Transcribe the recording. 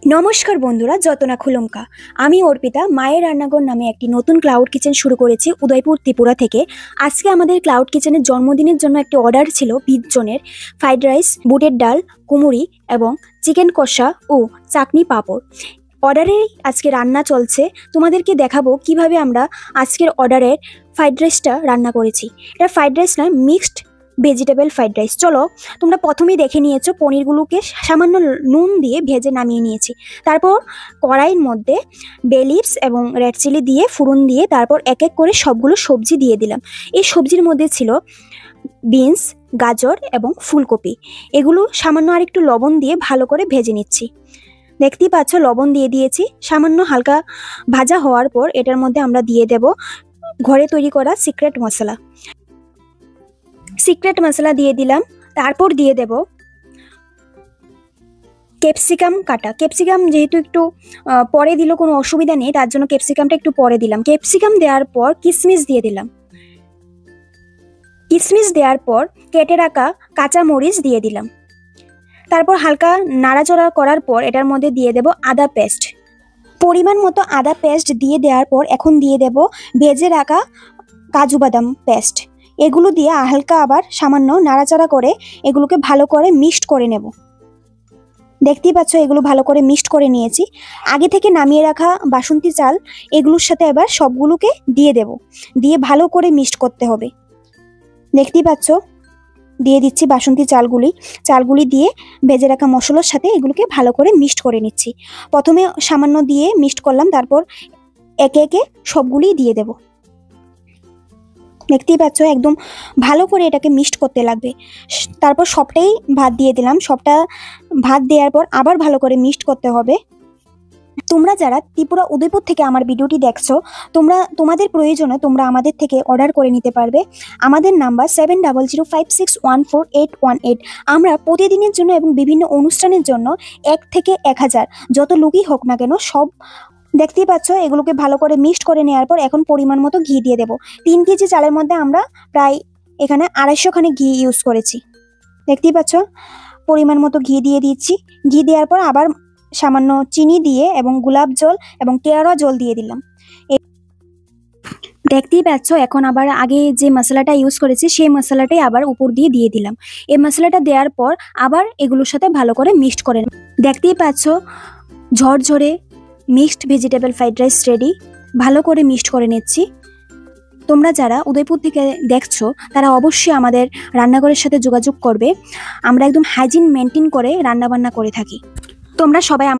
নমস্কার বন্ধুরা, যতনা খুলুমকা। আমি অর্পিতা মায়ের রান্নাঘর নামে একটি নতুন ক্লাউড কিচেন শুরু করেছি উদয়পুর ত্রিপুরা থেকে। আজকে আমাদের ক্লাউড কিচেনের জন্মদিনের জন্য একটি অর্ডার ছিল 20 জনের। ফ্রাইড রাইস, বুটের ডাল, কুমুরি এবং চিকেন কষা ও চাটনি পাঁপড়। অর্ডারেই আজকে রান্না চলছে। তোমাদেরকে দেখাবো কিভাবে আমরা আজকের অর্ডারের ফ্রাইড রাইসটা রান্না করেছি। এটা ফ্রাইড রাইস নয়, মিক্সড ভেজিটেবল ফ্রাইড রাইস। চলো, তোমরা প্রথমেই দেখে নিয়েছো পনিরগুলোকে সামান্য নুন দিয়ে ভেজে নামিয়ে নিয়েছি। তারপর কড়াইয়ের মধ্যে বে লিভস এবং রেড চিলি দিয়ে ফুরন দিয়ে তারপর এক এক করে সবগুলো সবজি দিয়ে দিলাম। এই সবজির মধ্যে ছিল বিনস, গাজর এবং ফুলকপি। এগুলো সামান্য আর একটু লবণ দিয়ে ভালো করে ভেজে নিচ্ছি। দেখতেই পাচ্ছ লবণ দিয়ে দিয়েছি। সামান্য হালকা ভাজা হওয়ার পর এটার মধ্যে আমরা দিয়ে দেব ঘরে তৈরি করা সিক্রেট মশলা দিয়ে দিলাম। তারপর দিয়ে দেব ক্যাপসিকাম কাটা। ক্যাপসিকাম যেহেতু একটু পরে দিল কোনো অসুবিধা নেই, তার জন্য ক্যাপসিকামটা একটু পরে দিলাম। ক্যাপসিকাম দেওয়ার পর কিশমিশ দিয়ে দিলাম। কিশমিশ দেওয়ার পর কেটে রাখা কাঁচা মরিচ দিয়ে দিলাম। তারপর হালকা নাড়াচড়া করার পর এটার মধ্যে দিয়ে দেব আদা পেস্ট। পরিমাণ মতো আদা পেস্ট দিয়ে দেওয়ার পর এখন দিয়ে দেব ভেজে রাখা কাজু বাদাম পেস্ট। এগুলো দিয়ে হালকা আবার সামান্য নাড়াচাড়া করে এগুলোকে ভালো করে মিক্সড করে নেব। দেখতেই পাচ্ছ এগুলো ভালো করে মিক্সড করে নিয়েছি। আগে থেকে নামিয়ে রাখা বাসন্তী চাল এগুলোর সাথে এবার সবগুলোকে দিয়ে দেব। দিয়ে ভালো করে মিক্সড করতে হবে। দেখতেই পাচ্ছ দিয়ে দিচ্ছি বাসন্তী চালগুলি দিয়ে ভেজে রাখা মশলার সাথে এগুলোকে ভালো করে মিক্সড করে নিচ্ছি। প্রথমে সামান্য দিয়ে মিক্সড করলাম, তারপর একে একে সবগুলি দিয়ে দেব। দেখতেই পাচ্ছ একদম ভালো করে এটাকে মিক্সড করতে লাগবে। তারপর সবটাই ভাত দিয়ে দিলাম। সবটা ভাত দেওয়ার পর আবার ভালো করে মিক্সড করতে হবে। তোমরা যারা ত্রিপুরা উদয়পুর থেকে আমার ভিডিওটি দেখছো, তোমাদের প্রয়োজনে তোমরা আমাদের থেকে অর্ডার করে নিতে পারবে। আমাদের নাম্বার 7005614818। আমরা প্রতিদিনের জন্য এবং বিভিন্ন অনুষ্ঠানের জন্য 1 থেকে 1000 যত লোকই হোক না কেন সব। দেখতেই পাচ্ছ এগুলোকে ভালো করে মিক্সড করে নেওয়ার পর এখন পরিমাণ মতো ঘি দিয়ে দেব। 3 কেজি চালের মধ্যে আমরা প্রায় এখানে 250 খানি ঘি ইউজ করেছি। দেখতেই পাচ্ছ পরিমাণ মতো ঘি দিয়ে দিচ্ছি। ঘি দেওয়ার পর আবার সামান্য চিনি দিয়ে এবং গোলাপ জল এবং কেওড়া জল দিয়ে দিলাম। দেখতেই পাচ্ছ এখন আবার আগে যে মশলাটা ইউজ করেছি সেই মশলাটাই আবার উপর দিয়ে দিলাম। এই মশলাটা দেওয়ার পর আবার এগুলোর সাথে ভালো করে মিক্সড করে দেখতেই পাচ্ছ ঝরঝরে mixed vegetable fried rice ready. ভালো করে মিক্সড করে নিচ্ছি। তোমরা যারা উদয়পুর থেকে দেখছো তারা অবশ্যই আমাদের রান্নাঘরের সাথে যোগাযোগ করবে। আমরা একদম হাইজিন মেনটেন করে রান্নাবান্না করে থাকি। তোমরা সবাই